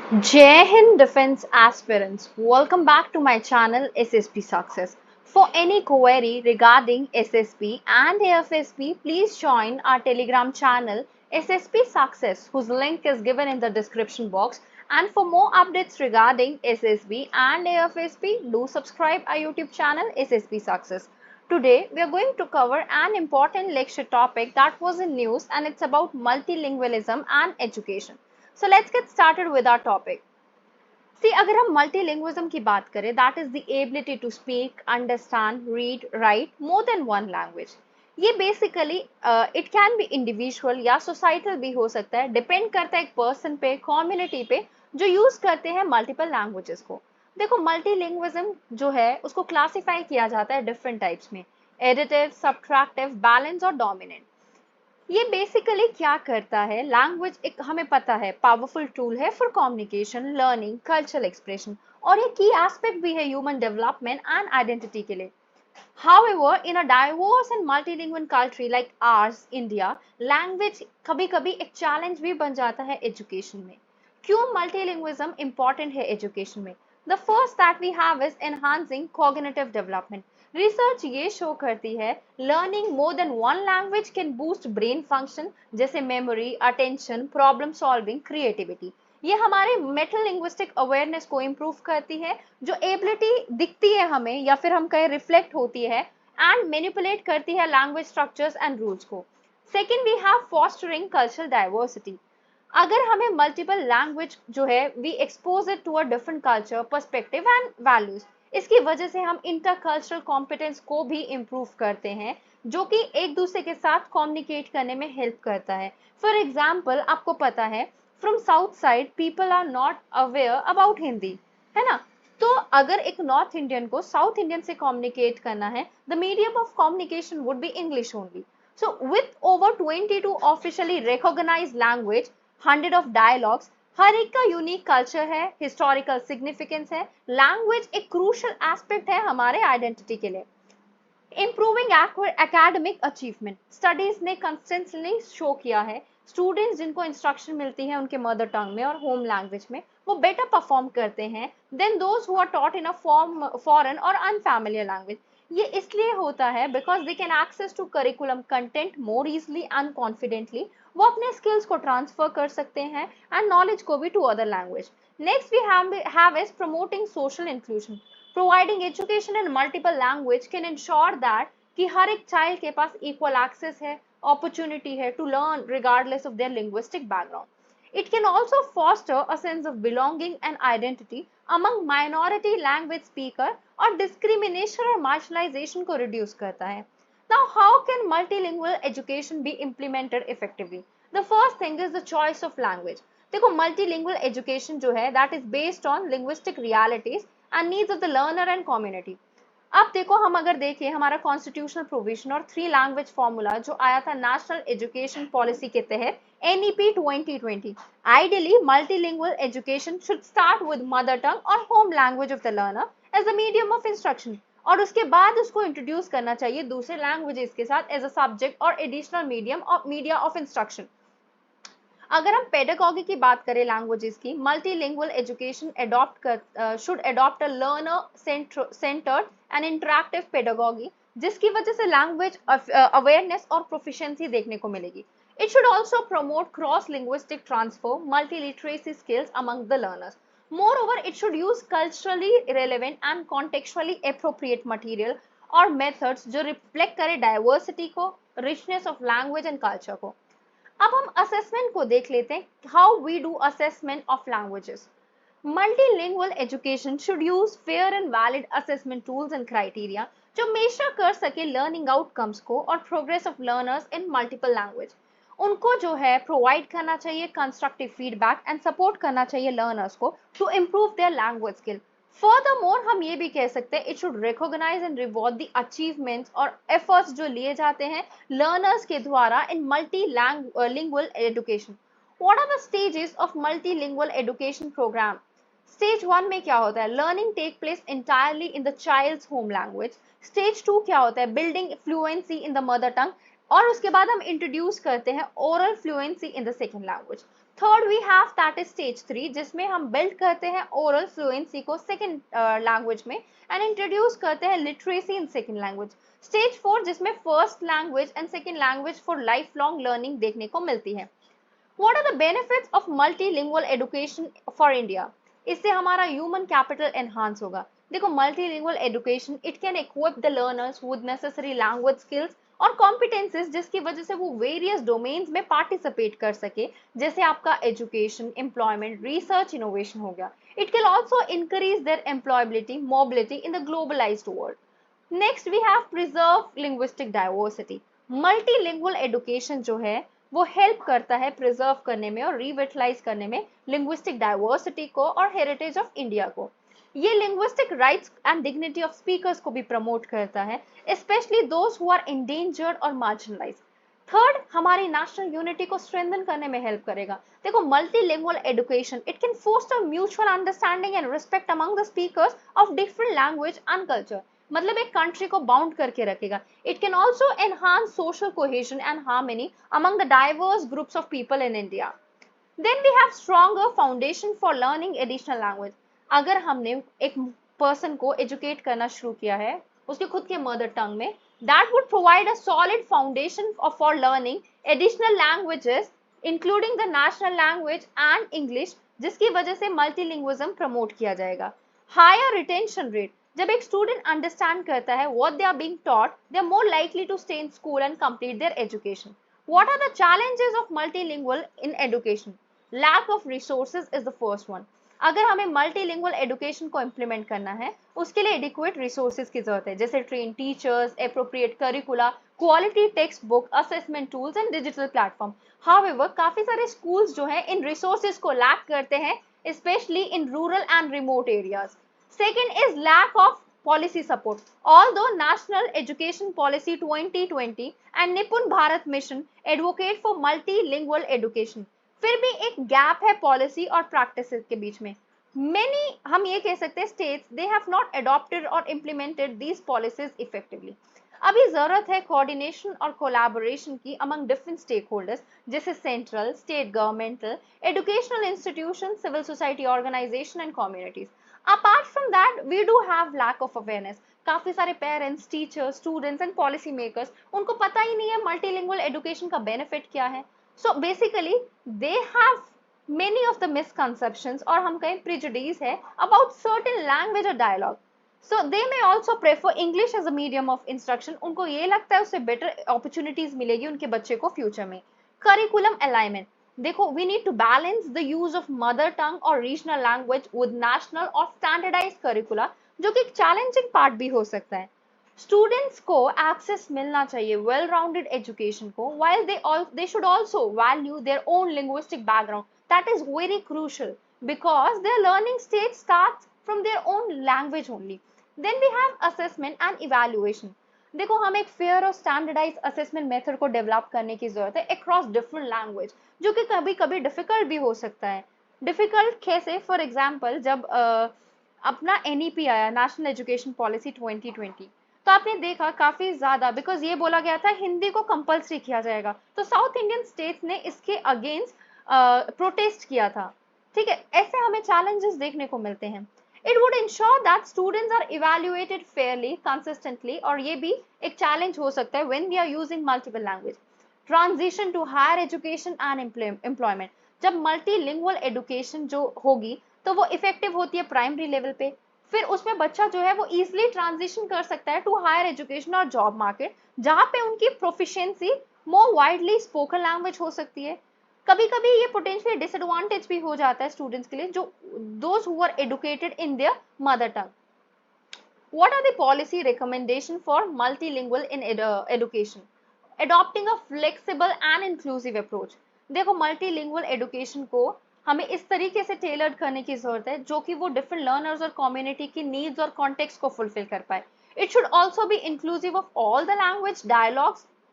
Jai Hind Defense Aspirants, welcome back to my channel SSP Success. For any query regarding SSP and AFSP, please join our Telegram channel SSP Success, whose link is given in the description box. And for more updates regarding SSB and AFSP, do subscribe our YouTube channel SSP Success. Today, we are going to cover an important lecture topic that was in news, and it's about multilingualism and education. So let's get started with our topic. See, अगर हम multilingualism की बात करें, that is the ability to speak, understand, read, write more than one language. ये basically it can be individual या societal भी हो सकता है, depend करता है एक person पे, community पे जो use करते हैं multiple languages को. देखो multilingualism जो है उसको classify किया जाता है different types में, additive, subtractive, balanced और dominant. ये बेसिकली क्या करता है, लैंग्वेज एक हमें पता है पावरफुल टूल है for communication, learning, cultural expression और ये की एस्पेक्ट भी है ह्यूमन डेवलपमेंट एंड आइडेंटिटी के लिए. However, in a diverse and multilingual country like ours, India, language कभी-कभी एक चैलेंज भी बन जाता है एजुकेशन में. क्यों multilingualism important है एजुकेशन में? The first that we have is enhancing cognitive development. Research ये शो करती है learning more than one language can boost brain function जैसे memory, attention, problem solving, creativity. ये हमारे मेटा लिंग्विस्टिक अवेयरनेस को improve करती है, जो एबिलिटी दिखती है हमें या फिर हम कहें रिफ्लेक्ट होती है एंड मैनिपुलेट करती है लैंग्वेज स्ट्रक्चर्स एंड रूल्स को. Second we have fostering cultural diversity. अगर हमें मल्टीपल लैंग्वेज जो है we expose it to a different culture, perspective and values. इसकी वजह से हम इंटरकल्चरल कॉम्पिटेंस को भी इम्प्रूव करते हैं, जो कि एक दूसरे के साथ कम्युनिकेट करने में हेल्प करता है. फॉर एग्जाम्पल, आपको पता है from south side people are not aware about Hindi, है ना. तो अगर एक नॉर्थ इंडियन को साउथ इंडियन से कम्युनिकेट करना है, the medium of communication would be English only. So with over 22 officially recognized language, 100 of dialogues, हर एक का यूनिक कल्चर है, हिस्टोरिकल सिग्निफिकेंस है. लैंग्वेज एक क्रूशल एस्पेक्ट है हमारे आइडेंटिटी के लिए. Improving academic achievement. स्टडीज ने कंसिस्टेंटली शो किया है स्टूडेंट्स जिनको इंस्ट्रक्शन मिलती है उनके मदर टंग में और होम लैंग्वेज में, वो बेटर परफॉर्म करते हैं then those who are taught in a foreign और अनफैमिलियर लैंग्वेज. ये इसलिए होता है because they can access to curriculum content more easily and confidently. वो अपने स्किल्स को ट्रांसफर कर सकते हैं एंड नॉलेज को भी to other language. Next we have is promoting social inclusion. Providing education in multiple language can ensure that कि हर एक child के पास equal access है, opportunity है to learn regardless of their linguistic background. It can also foster a sense of belonging and identity among minority language speaker और discrimination और marginalization को reduce करता है. Now, how can multilingual education be implemented effectively? The first thing is the choice of language. देखो multilingual education जो है that is based on linguistic realities and needs of the learner and community. अब देखो हम अगर देखें हमारा constitutional provision और थ्री लैंग्वेज फॉर्मूला जो आया था नेशनल एजुकेशन पॉलिसी के तहत NEP 2020, ideally multilingual education should start with mother tongue और home language of the learner as the medium of instruction, और उसके बाद उसको इंट्रोड्यूस करना चाहिए दूसरे लैंग्वेजेस के साथ एज अ सब्जेक्ट और additional medium of media of instruction. अगर हम पेडागॉजी की बात करें लैंग्वेजेस की, multilingual education should adopt a learner centred and interactive pedagogy, जिसकी वजह से लैंग्वेज अवेयरनेस और प्रोफिशिएंसी देखने को मिलेगी. It should also promote cross linguistic transfer, multiliteracy skills among the learners. Moreover, it should use culturally relevant and contextually appropriate material और methods जो reflect करे डाइवर्सिटी को, richness of language and culture को. अब हम असेसमेंट को देख लेते हैं, how we do assessment of languages. Multilingual education should use fair and valid assessment tools and criteria जो मेजर कर सके लर्निंग आउटकम्स को और progress of learners in multiple language. उनको जो है प्रोवाइड करना चाहिए कंस्ट्रक्टिव फीडबैक एंड सपोर्ट करना चाहिए लर्नर्स को to improve their language skill. Furthermore हम ये भी कह सकते हैं it should recognise and reward the achievements और एफर्ट्स जो लिए जाते हैं लर्नर्स के द्वारा in multilingual education. What are the stages of multilingual education programme? Stage 1 में क्या होता है? Learning take place entirely in the child's home language. Stage 2 क्या होता है? Building fluency in the mother tongue, और उसके बाद हम इंट्रोड्यूस करते हैं oral fluency in the second language. Third we have that is stage 3, जिसमें हम बिल्ड करते हैं ओरल फ्लुएंसी को सेकंड लैंग्वेज में एंड इंट्रोड्यूस करते हैं literacy in second language. Stage 4 जिसमें first language and second language for lifelong learning देखने को मिलती है। What are the benefits of multilingual education for India? इससे हमारा ह्यूमन कैपिटल एनहांस होगा। देखो, multilingual education it can equip the learners with necessary language skills और competencies, जिसकी वजह से वो वेरियस डोमेन्स में पार्टिसिपेट कर सके, जैसे आपका एजुकेशन, एम्प्लॉयमेंट, रिसर्च, इनोवेशन हो गया। It can also increase their employability, mobility in the globalised world. Next we have preserve linguistic diversity. Multilingual education जो है वो हेल्प करता है प्रिजर्व करने में और रिविटलाइज करने में लिंग्विस्टिक डाइवर्सिटी को और हेरिटेज ऑफ इंडिया को। ये linguistic rights and dignity of speakers को भी प्रमोट करता है, specially those who are endangered और मार्जिनलाइज्ड। थर्ड, हमारी नेशनल यूनिटी को स्ट्रेंथन करने में हेल्प करेगा। देखो, multilingual education it can foster mutual understanding and respect among the speakers of different language and culture. मतलब एक कंट्री को बाउंड करके रखेगा। It can also enhance social cohesion and harmony among the diverse groups of people in India. Then we have stronger foundation for learning additional language. अगर हमने एक person को educate करना शुरू किया है उसके खुद के मदर टंग में, that would provide a solid foundation for learning additional languages including the national language and English, जिसकी वजह से मल्टीलिंग्विज्म प्रमोट किया जाएगा। हायर रिटेंशन रेट, जब एक स्टूडेंट अंडरस्टैंड करता है what they are being taught, they are more likely to stay in school and complete their education. What are the challenges of multilingual in education? Lack of resources is the first one. अगर हमें multilingual education को implement करना है उसके लिए adequate resources की जरूरत है, जैसे train teachers, appropriate करिकुला, quality text book, assessment tools and digital platform. However काफी सारे स्कूल्स जो हैं इन रिसोर्सेज को लैक करते हैं, specially in rural and remote areas. Second is lack of policy support. Although National Education Policy 2020 and Nipun Bharat mission advocate for multilingual education, फिर भी एक गैप है पॉलिसी और प्रैक्टिस के बीच में। Many, हम ये कह सकते हैं, states they have not adopted or implemented these policies effectively. अभी जरूरत है कोऑर्डिनेशन और कोलैबोरेशन की अमंग डिफरेंट स्टेक होल्डर्स, जैसे central, state governmental, educational institution, civil society organisation and communities. Apart from that we do have lack of awareness. काफी सारे parents, teachers, students and policy makers, उनको पता ही नहीं है multilingual education का benefit क्या है। So basically they have many of the misconceptions, और हम कहें प्रिजुडिस है अबाउट सर्टेन लैंग्वेज और dialogue. So they may also prefer English as a medium of instruction. उनको ये लगता है उससे better opportunities मिलेगी उनके बच्चे को फ्यूचर में। Curriculum alignment, देखो, we need to balance the use of mother tongue or regional language with national or standardized curricula, जो कि एक challenging part भी हो सकता है। Students को access मिलना चाहिए well-rounded education को, while they should also value their own linguistic background. That is very crucial because their learning stage starts from their own language only. Then we have assessment and evaluation. देखो, हम एक fair और standardise assessment method को develop करने की जरूरत है across different language, जो कि कभी कभी डिफिकल्ट भी हो सकता है। डिफिकल्ट कैसे? फॉर एग्जांपल, जब अपना एनईपी आया, नेशनल एजुकेशन पॉलिसी 2020, तो आपने देखा काफी ज्यादा, बिकॉज ये बोला गया था हिंदी को कंपल्सरी किया जाएगा, तो साउथ इंडियन स्टेट्स ने इसके अगेंस्ट प्रोटेस्ट किया था। ठीक है, ऐसे हमें चैलेंजेस देखने को मिलते हैं। It would ensure that students are evaluated fairly, consistently, और ये भी एक challenge हो सकता है when we are using multiple language. Transition to higher education and employment. जब multilingual education जो होगी तो वो effective होती है प्राइमरी लेवल पे, फिर उसमें बच्चा जो है वो easily transition कर सकता है to higher education और job market, जहाँ पे उनकी proficiency more widely spoken language हो सकती है। कभी कभी ये पोटेंशियल डिसएडवांटेज भी हो जाता है स्टूडेंट्स के लिए, जो those who are educated in their mother tongue. What are the policy recommendation for multilingual in education? Adopting a flexible and inclusive approach. देखो, मल्टीलिंगुअल एजुकेशन को हमें इस तरीके से टेलर्ड करने की जरूरत है जो कि वो डिफरेंट लर्नर्स और कम्युनिटी की नीड्स और कॉन्टेक्स्ट को फुलफिल कर पाए। It should also be inclusive of all the language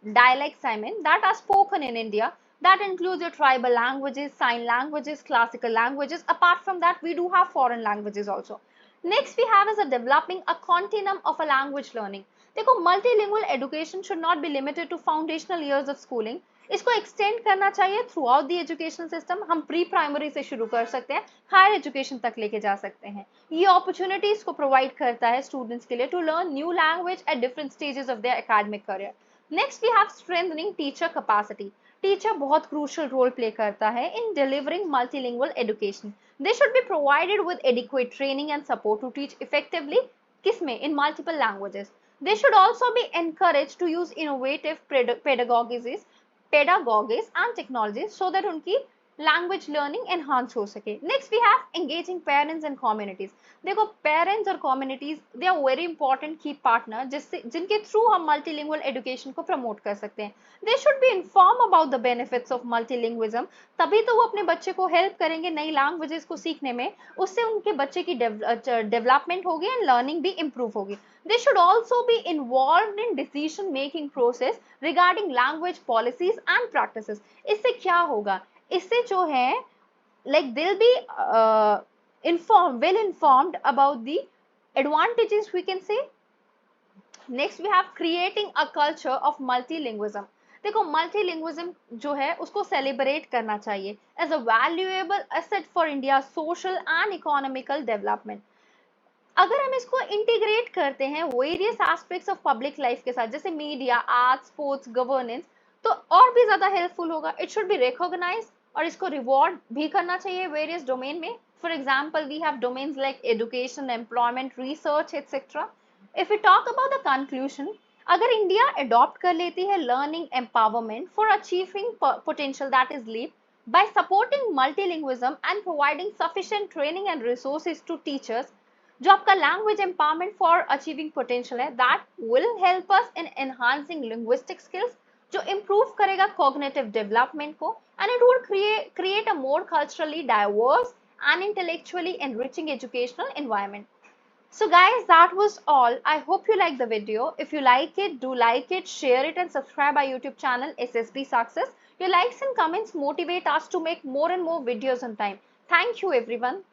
dialects that are spoken in India. That includes your tribal languages, sign languages, classical languages. Apart from that, we do have foreign languages also. Next we have is a developing a continuum of a language learning. देखो, multilingual education should not be limited to foundational years of schooling. इसको extend करना चाहिए through out the education system. हम pre primary से शुरू कर सकते हैं, हायर एजुकेशन तक लेके जा सकते हैं। ये अपॉर्चुनिटीज को प्रोवाइड करता है स्टूडेंट्स के लिए to learn new language at different stages of their academic career. Next we have strengthening teacher capacity. Teacher बहुत क्रूशियल रोल प्ले करता है in delivering multilingual education. They should be provided with adequate training and support to teach effectively, किसमें, in multiple languages. They should also be encouraged to use innovative pedagogies and technologies so that उनकी language learning enhance हो सके। Next we have engaging parents and communities. देखो parents और communities they are very important key partner जिनके through हम multilingual education को promote कर सकते हैं। They should be inform about the benefits of multilingualism, तभी तो वो अपने बच्चे को हेल्प करेंगे नई लैंग्वेजेस को सीखने में, उससे उनके बच्चे की डेवलपमेंट होगी एंड लर्निंग भी इंप्रूव होगी। They should also be involved in decision making process regarding language policies and practices. इससे क्या होगा, इससे जो है like they'll be well informed about the advantages, we can say. Next we have creating a culture of multilingualism. देखो मल्टीलिंग्विज्म जो है उसको सेलिब्रेट करना चाहिए as a valuable asset for India social and economical development. अगर हम इसको इंटीग्रेट करते हैं various aspects of public life के साथ, जैसे मीडिया, आर्ट, स्पोर्ट्स, गवर्नेंस, तो और भी ज्यादा हेल्पफुल होगा। इट शुड बी रिकॉग्नाइज और इसको रिवॉर्ड भी करना चाहिए वेरियस डोमेन में। For example we have domains like education, employment, research etcetera. If you talk about the conclusion, अगर इंडिया अडॉप्ट कर लेती है learning empowerment for achieving potential that is leap by supporting multilingualism and providing sufficient training and resources to teachers, जो आपका language empowerment for achieving potential है, that will help us in enhancing linguistic skills, जो improve करेगा cognitive development को, and it would create a more culturally diverse and intellectually enriching educational environment. So guys, that was all. I hope you like the video. If you like it, do like it, share it and subscribe our YouTube channel SSB Success. Your likes and comments motivate us to make more and more videos on time. Thank you everyone.